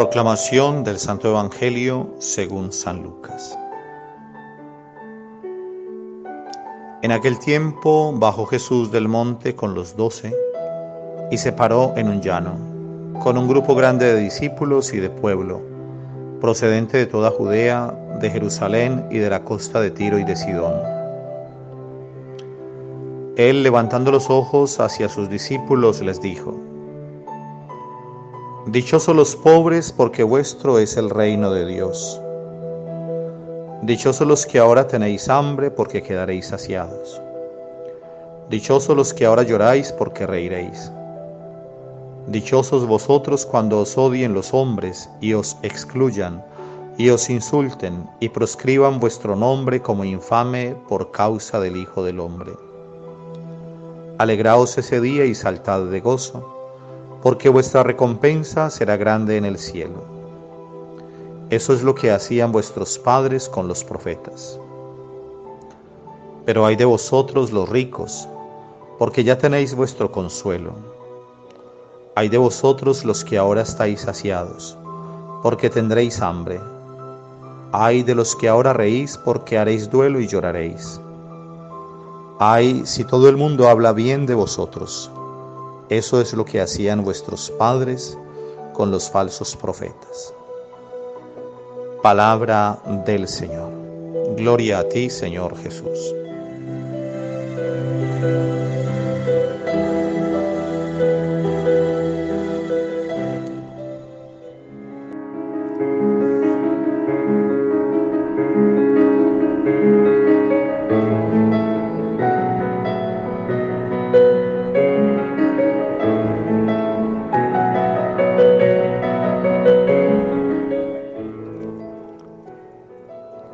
Proclamación del Santo Evangelio según San Lucas. En aquel tiempo bajó Jesús del monte con los 12 y se paró en un llano, con un grupo grande de discípulos y de pueblo, procedente de toda Judea, de Jerusalén y de la costa de Tiro y de Sidón. Él, levantando los ojos hacia sus discípulos, les dijo: Dichosos los pobres, porque vuestro es el reino de Dios. Dichosos los que ahora tenéis hambre, porque quedaréis saciados. Dichosos los que ahora lloráis, porque reiréis. Dichosos vosotros cuando os odien los hombres, y os excluyan, y os insulten, y proscriban vuestro nombre como infame por causa del Hijo del Hombre. Alegraos ese día y saltad de gozo, porque vuestra recompensa será grande en el cielo. Eso es lo que hacían vuestros padres con los profetas. Pero ay de vosotros los ricos, porque ya tenéis vuestro consuelo. Ay de vosotros los que ahora estáis saciados, porque tendréis hambre. Ay de los que ahora reís, porque haréis duelo y lloraréis. Ay si todo el mundo habla bien de vosotros. Eso es lo que hacían vuestros padres con los falsos profetas. Palabra del Señor. Gloria a ti, Señor Jesús.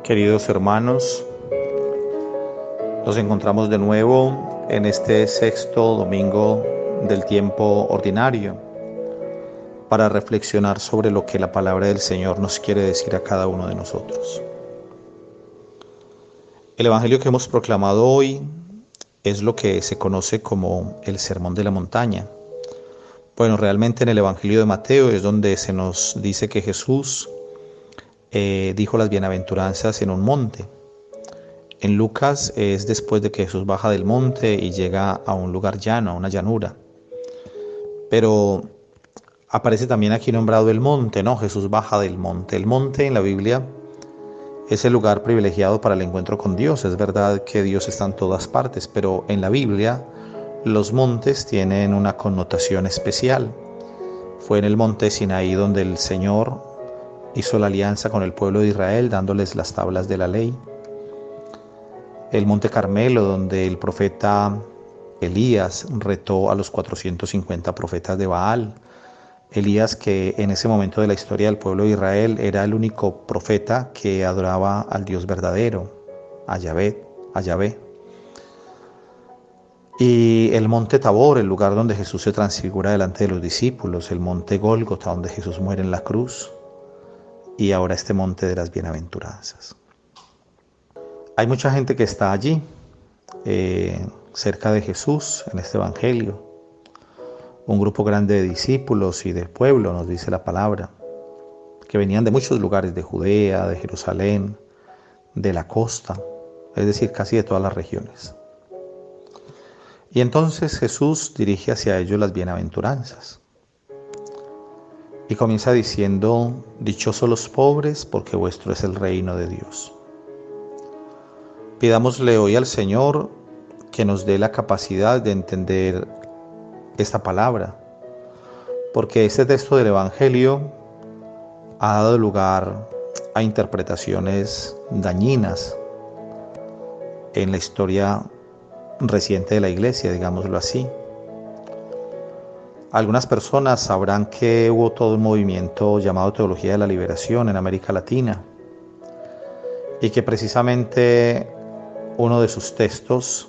Queridos hermanos, nos encontramos de nuevo en este sexto domingo del tiempo ordinario para reflexionar sobre lo que la palabra del Señor nos quiere decir a cada uno de nosotros. El Evangelio que hemos proclamado hoy es lo que se conoce como el Sermón de la Montaña. Bueno, realmente en el Evangelio de Mateo es donde se nos dice que Jesús dijo las bienaventuranzas en un monte. En Lucas es después de que Jesús baja del monte y llega a un lugar llano, a una llanura. Pero aparece también aquí nombrado el monte, ¿no? Jesús baja del monte. El monte en la Biblia es el lugar privilegiado para el encuentro con Dios. Es verdad que Dios está en todas partes, pero en la Biblia los montes tienen una connotación especial. Fue en el monte Sinaí donde el Señor hizo la alianza con el pueblo de Israel, dándoles las tablas de la ley. El monte Carmelo, donde el profeta Elías retó a los 450 profetas de Baal. Elías, que en ese momento de la historia del pueblo de Israel era el único profeta que adoraba al Dios verdadero, a Yahvé. Y el monte Tabor, el lugar donde Jesús se transfigura delante de los discípulos, el monte Gólgota, donde Jesús muere en la cruz. Y ahora este monte de las bienaventuranzas. Hay mucha gente que está allí, cerca de Jesús, en este Evangelio. Un grupo grande de discípulos y del pueblo, nos dice la palabra, que venían de muchos lugares, de Judea, de Jerusalén, de la costa, es decir, casi de todas las regiones. Y entonces Jesús dirige hacia ellos las bienaventuranzas. Y comienza diciendo: dichosos los pobres, porque vuestro es el reino de Dios. Pidámosle hoy al Señor que nos dé la capacidad de entender esta palabra, porque este texto del Evangelio ha dado lugar a interpretaciones dañinas en la historia reciente de la Iglesia, digámoslo así. Algunas personas sabrán que hubo todo un movimiento llamado Teología de la Liberación en América Latina y que precisamente uno de sus textos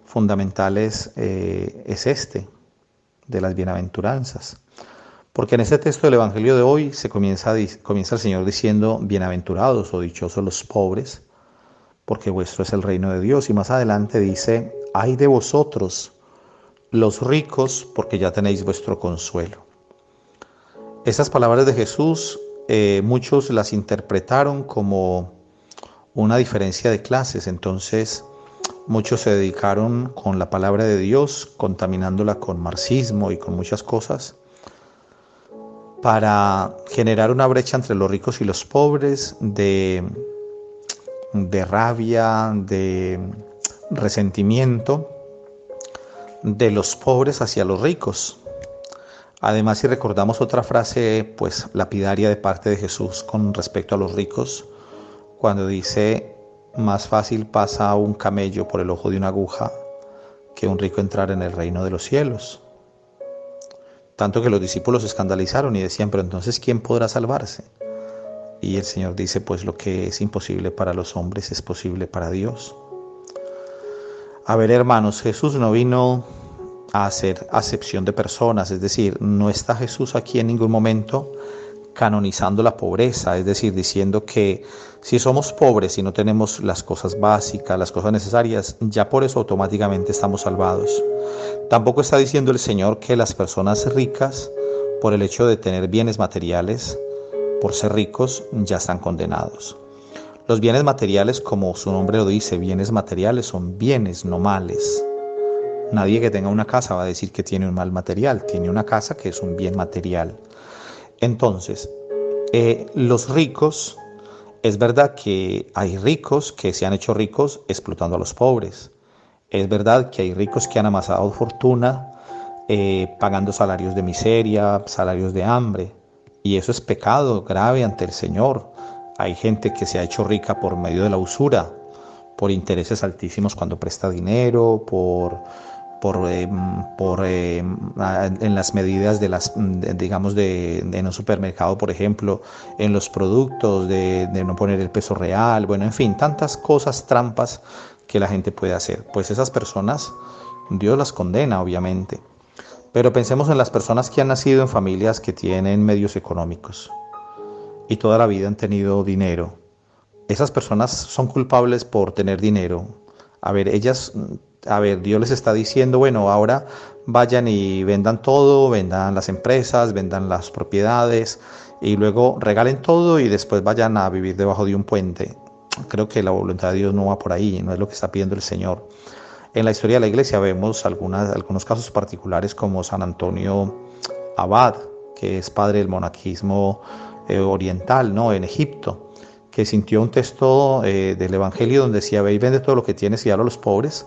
fundamentales es este, de las bienaventuranzas. Porque en este texto del Evangelio de hoy comienza el Señor diciendo: bienaventurados o dichosos los pobres, porque vuestro es el reino de Dios. Y más adelante dice: ay de vosotros los ricos, porque ya tenéis vuestro consuelo. Estas palabras de Jesús, muchos las interpretaron como una diferencia de clases, entonces muchos se dedicaron con la palabra de Dios, contaminándola con marxismo y con muchas cosas, para generar una brecha entre los ricos y los pobres, de rabia, de resentimiento de los pobres hacia los ricos. Además, si recordamos otra frase pues lapidaria de parte de Jesús con respecto a los ricos, cuando dice: más fácil pasa un camello por el ojo de una aguja que un rico entrar en el reino de los cielos. Tanto que los discípulos se escandalizaron y decían: pero entonces ¿quién podrá salvarse? Y el Señor dice: pues lo que es imposible para los hombres es posible para Dios. A ver, hermanos, Jesús no vino a hacer acepción de personas, es decir, no está Jesús aquí en ningún momento canonizando la pobreza, es decir, diciendo que si somos pobres y no tenemos las cosas básicas, las cosas necesarias, ya por eso automáticamente estamos salvados. Tampoco está diciendo el Señor que las personas ricas, por el hecho de tener bienes materiales, por ser ricos, ya están condenados. Los bienes materiales, como su nombre lo dice, bienes materiales son bienes, no males. Nadie que tenga una casa va a decir que tiene un mal material, tiene una casa que es un bien material. Entonces, los ricos, es verdad que hay ricos que se han hecho ricos explotando a los pobres. Es verdad que hay ricos que han amasado fortuna pagando salarios de miseria, salarios de hambre. Y eso es pecado grave ante el Señor. Hay gente que se ha hecho rica por medio de la usura, por intereses altísimos cuando presta dinero, en las medidas de las, digamos, en un supermercado, por ejemplo, en los productos, de no poner el peso real, bueno, en fin, tantas cosas, trampas que la gente puede hacer. Pues esas personas, Dios las condena, obviamente. Pero pensemos en las personas que han nacido en familias que tienen medios económicos y toda la vida han tenido dinero. Esas personas son culpables por tener dinero. Dios les está diciendo: bueno, ahora vayan y vendan todo, vendan las empresas, vendan las propiedades y luego regalen todo y después vayan a vivir debajo de un puente. Creo que la voluntad de Dios no va por ahí, no es lo que está pidiendo el Señor. En la historia de la iglesia vemos algunos casos particulares, como San Antonio Abad, que es padre del monaquismo oriental, ¿no?, en Egipto, que sintió un texto del Evangelio donde decía: ve y vende todo lo que tienes y dalo a los pobres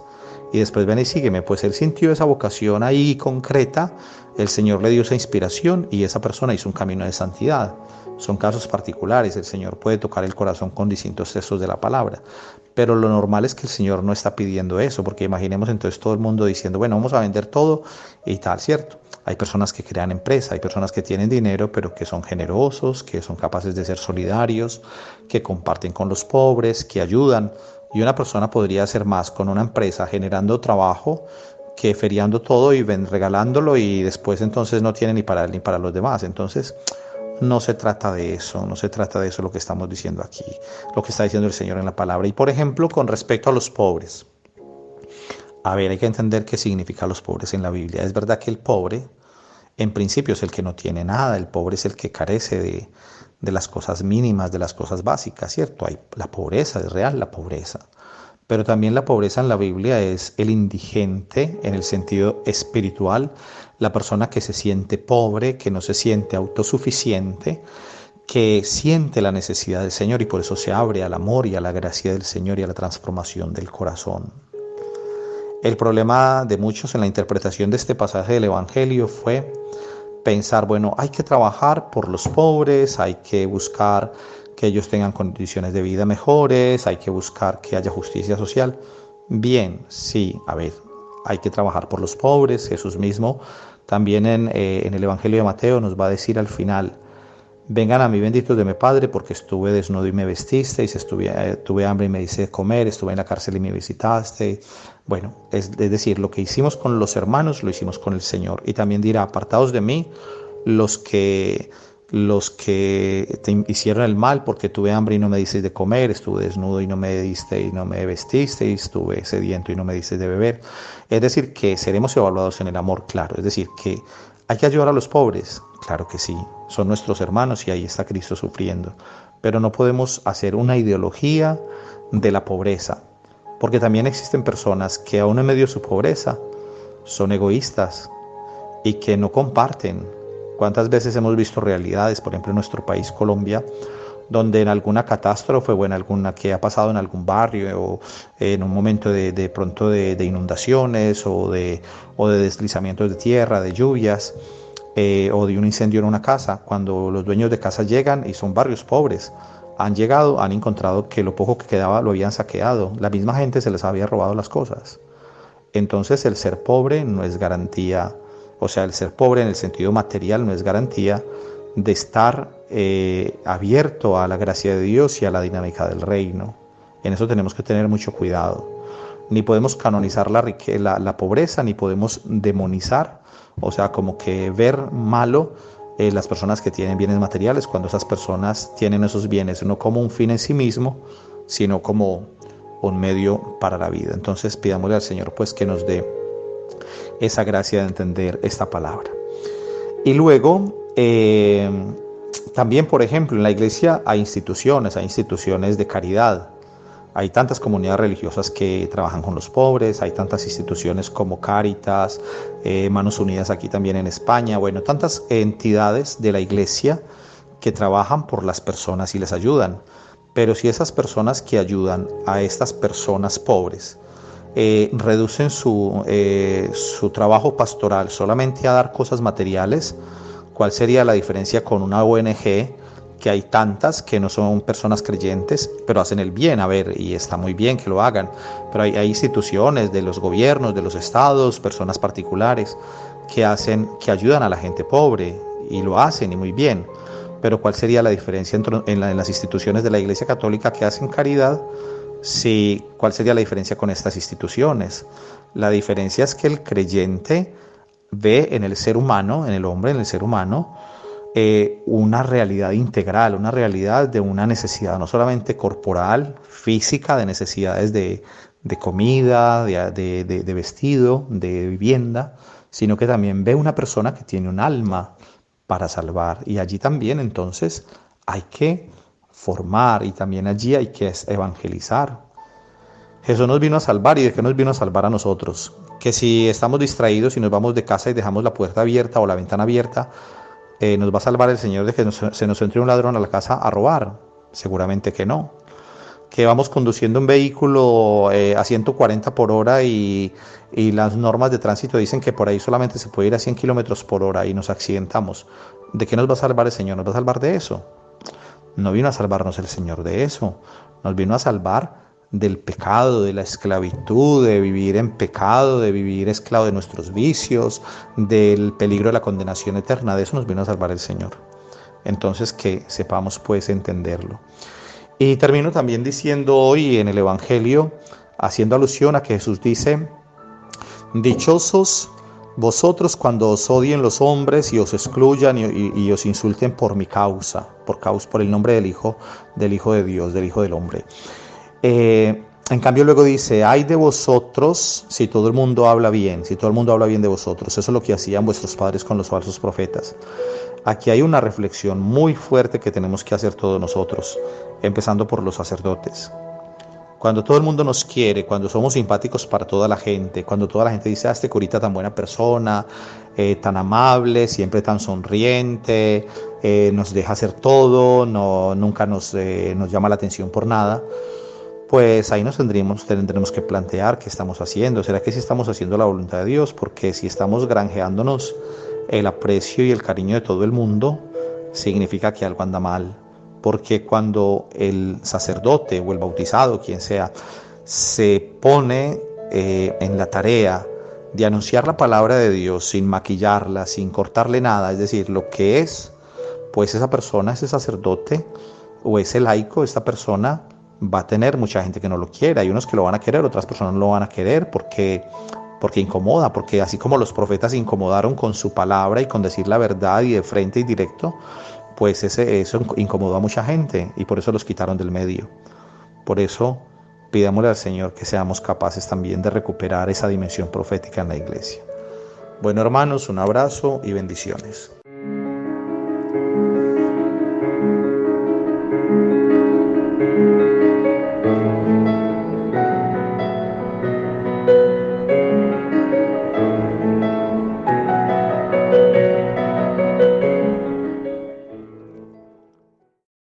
y después ven y sígueme. Pues él sintió esa vocación ahí concreta, el Señor le dio esa inspiración y esa persona hizo un camino de santidad. Son casos particulares, el Señor puede tocar el corazón con distintos textos de la palabra, pero lo normal es que el Señor no está pidiendo eso, porque imaginemos entonces todo el mundo diciendo: bueno, vamos a vender todo y tal, ¿cierto? Hay personas que crean empresa, hay personas que tienen dinero, pero que son generosos, que son capaces de ser solidarios, que comparten con los pobres, que ayudan. Y una persona podría hacer más con una empresa generando trabajo que feriando todo y regalándolo, y después entonces no tiene ni para él ni para los demás. Entonces, no se trata de eso, no se trata de eso lo que estamos diciendo aquí, lo que está diciendo el Señor en la palabra. Y por ejemplo, con respecto a los pobres, hay que entender qué significa los pobres en la Biblia. Es verdad que el pobre, en principio, es el que no tiene nada, el pobre es el que carece de las cosas mínimas, de las cosas básicas, ¿cierto? La pobreza, es real la pobreza. Pero también la pobreza en la Biblia es el indigente en el sentido espiritual, la persona que se siente pobre, que no se siente autosuficiente, que siente la necesidad del Señor y por eso se abre al amor y a la gracia del Señor y a la transformación del corazón. El problema de muchos en la interpretación de este pasaje del Evangelio fue pensar: bueno, hay que trabajar por los pobres, hay que buscar que ellos tengan condiciones de vida mejores, hay que buscar que haya justicia social. Bien, sí, hay que trabajar por los pobres. Jesús mismo también en el Evangelio de Mateo nos va a decir al final: vengan a mí, benditos de mi Padre, porque estuve desnudo y me vestisteis, tuve hambre y me diste de comer, estuve en la cárcel y me visitaste. Bueno, es decir, lo que hicimos con los hermanos lo hicimos con el Señor. Y también dirá: apartaos de mí los que te hicieron el mal, porque tuve hambre y no me disteis de comer, estuve desnudo y no me diste y no me vestisteis, estuve sediento y no me disteis de beber. Es decir, que seremos evaluados en el amor, claro. Es decir, que hay que ayudar a los pobres, claro que sí. son nuestros hermanos y ahí está Cristo sufriendo. Pero no podemos hacer una ideología de la pobreza, porque también existen personas que aún en medio de su pobreza son egoístas y que no comparten. ¿Cuántas veces hemos visto realidades, por ejemplo en nuestro país Colombia, donde en alguna catástrofe o en alguna que ha pasado en algún barrio o en un momento de pronto de inundaciones o de deslizamientos de tierra, de lluvias o de un incendio en una casa, cuando los dueños de casa llegan y son barrios pobres, han llegado, han encontrado que lo poco que quedaba lo habían saqueado, la misma gente se les había robado las cosas. Entonces el ser pobre no es garantía, o sea, el ser pobre en el sentido material no es garantía de estar abierto a la gracia de Dios y a la dinámica del reino. En eso tenemos que tener mucho cuidado. Ni podemos canonizar la pobreza, ni podemos demonizar, o sea, como que ver malo las personas que tienen bienes materiales, cuando esas personas tienen esos bienes no como un fin en sí mismo, sino como un medio para la vida. Entonces pidámosle al Señor pues que nos dé esa gracia de entender esta palabra. Y luego también, por ejemplo, en la iglesia hay instituciones de caridad. Hay tantas comunidades religiosas que trabajan con los pobres, hay tantas instituciones como Cáritas, Manos Unidas aquí también en España, bueno, tantas entidades de la iglesia que trabajan por las personas y les ayudan. Pero si esas personas que ayudan a estas personas pobres reducen su trabajo pastoral solamente a dar cosas materiales, ¿cuál sería la diferencia con una ONG? Que hay tantas que no son personas creyentes, pero hacen el bien, a ver, y está muy bien que lo hagan, pero hay instituciones de los gobiernos, de los estados, personas particulares que ayudan a la gente pobre, y lo hacen, y muy bien. Pero ¿cuál sería la diferencia en las instituciones de la Iglesia Católica que hacen caridad? Sí, ¿cuál sería la diferencia con estas instituciones? La diferencia es que el creyente ve en el ser humano, en el hombre, en el ser humano, una realidad integral, una realidad de una necesidad no solamente corporal, física, de necesidades de comida, de vestido, de vivienda, sino que también ve una persona que tiene un alma para salvar. Y allí también entonces hay que formar y también allí hay que evangelizar. Jesús nos vino a salvar, ¿y de qué nos vino a salvar a nosotros? Que si estamos distraídos y nos vamos de casa y dejamos la puerta abierta o la ventana abierta, ¿nos va a salvar el Señor de que se nos entre un ladrón a la casa a robar? Seguramente que no. Que vamos conduciendo un vehículo a 140 por hora y las normas de tránsito dicen que por ahí solamente se puede ir a 100 kilómetros por hora y nos accidentamos. ¿De qué nos va a salvar el Señor? ¿Nos va a salvar de eso? No vino a salvarnos el Señor de eso. Nos vino a salvar del pecado, de la esclavitud, de vivir en pecado, de vivir esclavo de nuestros vicios, del peligro de la condenación eterna. De eso nos vino a salvar el Señor. Entonces que sepamos pues entenderlo. Y termino también diciendo hoy en el Evangelio, haciendo alusión a que Jesús dice: dichosos vosotros cuando os odien los hombres y os excluyan y os insulten por mi causa, por el nombre del Hijo de Dios, del Hijo del Hombre. En cambio luego dice: ay de vosotros si todo el mundo habla bien, de vosotros. Eso es lo que hacían vuestros padres con los falsos profetas. Aquí hay una reflexión muy fuerte que tenemos que hacer todos nosotros, empezando por los sacerdotes. Cuando todo el mundo nos quiere, cuando somos simpáticos para toda la gente, cuando toda la gente dice: este curita tan buena persona, tan amable, siempre tan sonriente, nos deja hacer todo, nunca nos llama la atención por nada, pues ahí tendremos que plantear qué estamos haciendo. ¿Será que sí estamos haciendo la voluntad de Dios? Porque si estamos granjeándonos el aprecio y el cariño de todo el mundo, significa que algo anda mal. Porque cuando el sacerdote o el bautizado, quien sea, se pone en la tarea de anunciar la palabra de Dios sin maquillarla, sin cortarle nada, es decir, lo que es, pues esa persona, ese sacerdote o ese laico, esta persona va a tener mucha gente que no lo quiere. Hay unos que lo van a querer, otras personas no lo van a querer porque incomoda, porque así como los profetas incomodaron con su palabra y con decir la verdad y de frente y directo, pues eso incomodó a mucha gente y por eso los quitaron del medio. Por eso pidámosle al Señor que seamos capaces también de recuperar esa dimensión profética en la iglesia. Bueno, hermanos, un abrazo y bendiciones.